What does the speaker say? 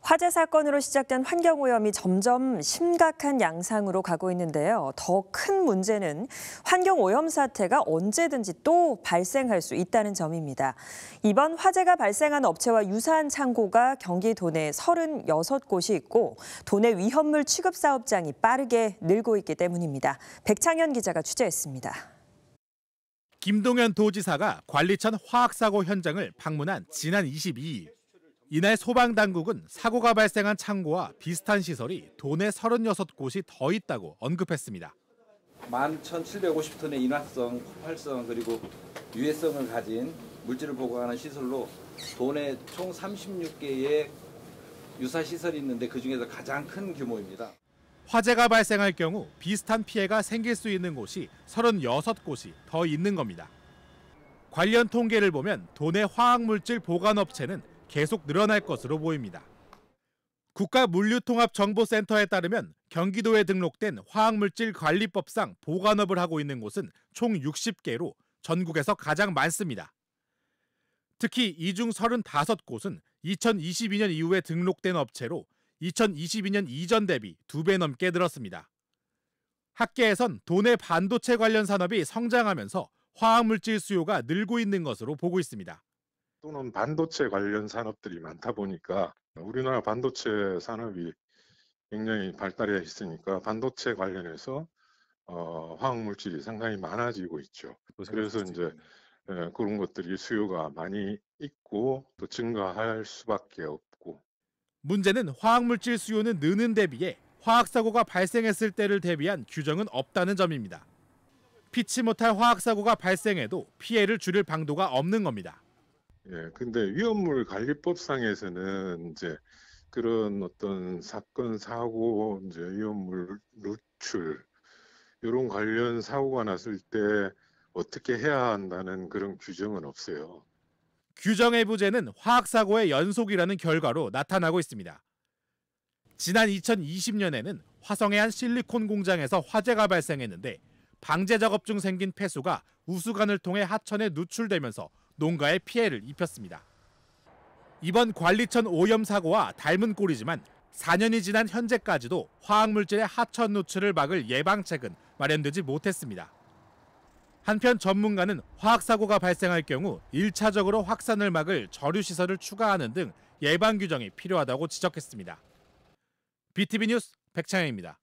화재 사건으로 시작된 환경오염이 점점 심각한 양상으로 가고 있는데요. 더 큰 문제는 환경오염 사태가 언제든지 또 발생할 수 있다는 점입니다. 이번 화재가 발생한 업체와 유사한 창고가 경기 도내 36곳이 있고 도내 위험물 취급 사업장이 빠르게 늘고 있기 때문입니다. 백창현 기자가 취재했습니다. 김동연 도지사가 관리천 화학사고 현장을 방문한 지난 22일. 이날 소방당국은 사고가 발생한 창고와 비슷한 시설이 도내 36곳이 더 있다고 언급했습니다. 11,750톤의 인화성, 폭발성 그리고 유해성을 가진 물질을 보관하는 시설로 도내 총 36개의 유사 시설이 있는데 그중에서 가장 큰 규모입니다. 화재가 발생할 경우 비슷한 피해가 생길 수 있는 곳이 36곳이 더 있는 겁니다. 관련 통계를 보면 도내 화학물질 보관업체는 계속 늘어날 것으로 보입니다. 국가물류통합정보센터에 따르면 경기도에 등록된 화학물질관리법상 보관업을 하고 있는 곳은 총 60개로 전국에서 가장 많습니다. 특히 이 중 35곳은 2022년 이후에 등록된 업체로 2022년 이전 대비 2배 넘게 늘었습니다. 학계에선 도내 반도체 관련 산업이 성장하면서 화학물질 수요가 늘고 있는 것으로 보고 있습니다. 또는 반도체 관련 산업들이 많다 보니까 우리나라 반도체 산업이 굉장히 발달해 있으니까 반도체 관련해서 화학물질이 상당히 많아지고 있죠. 그래서 이제 그런 것들이 수요가 많이 있고 또 증가할 수밖에 없고. 문제는 화학물질 수요는 느는 데 비해 화학사고가 발생했을 때를 대비한 규정은 없다는 점입니다. 피치 못할 화학사고가 발생해도 피해를 줄일 방도가 없는 겁니다. 예, 근데 위험물 관리법상에서는 이제 그런 어떤 사건, 사고, 이제 위험물 누출 이런 관련 사고가 났을 때 어떻게 해야 한다는 그런 규정은 없어요. 규정의 부재는 화학사고의 연속이라는 결과로 나타나고 있습니다. 지난 2020년에는 화성의 한 실리콘 공장에서 화재가 발생했는데 방제 작업 중 생긴 폐수가 우수관을 통해 하천에 누출되면서 농가에 피해를 입혔습니다. 이번 관리천 오염 사고와 닮은 꼴이지만 4년이 지난 현재까지도 화학물질의 하천 누출을 막을 예방책은 마련되지 못했습니다. 한편 전문가는 화학사고가 발생할 경우 1차적으로 확산을 막을 저류시설을 추가하는 등 예방 규정이 필요하다고 지적했습니다. BTV 뉴스 백창현입니다.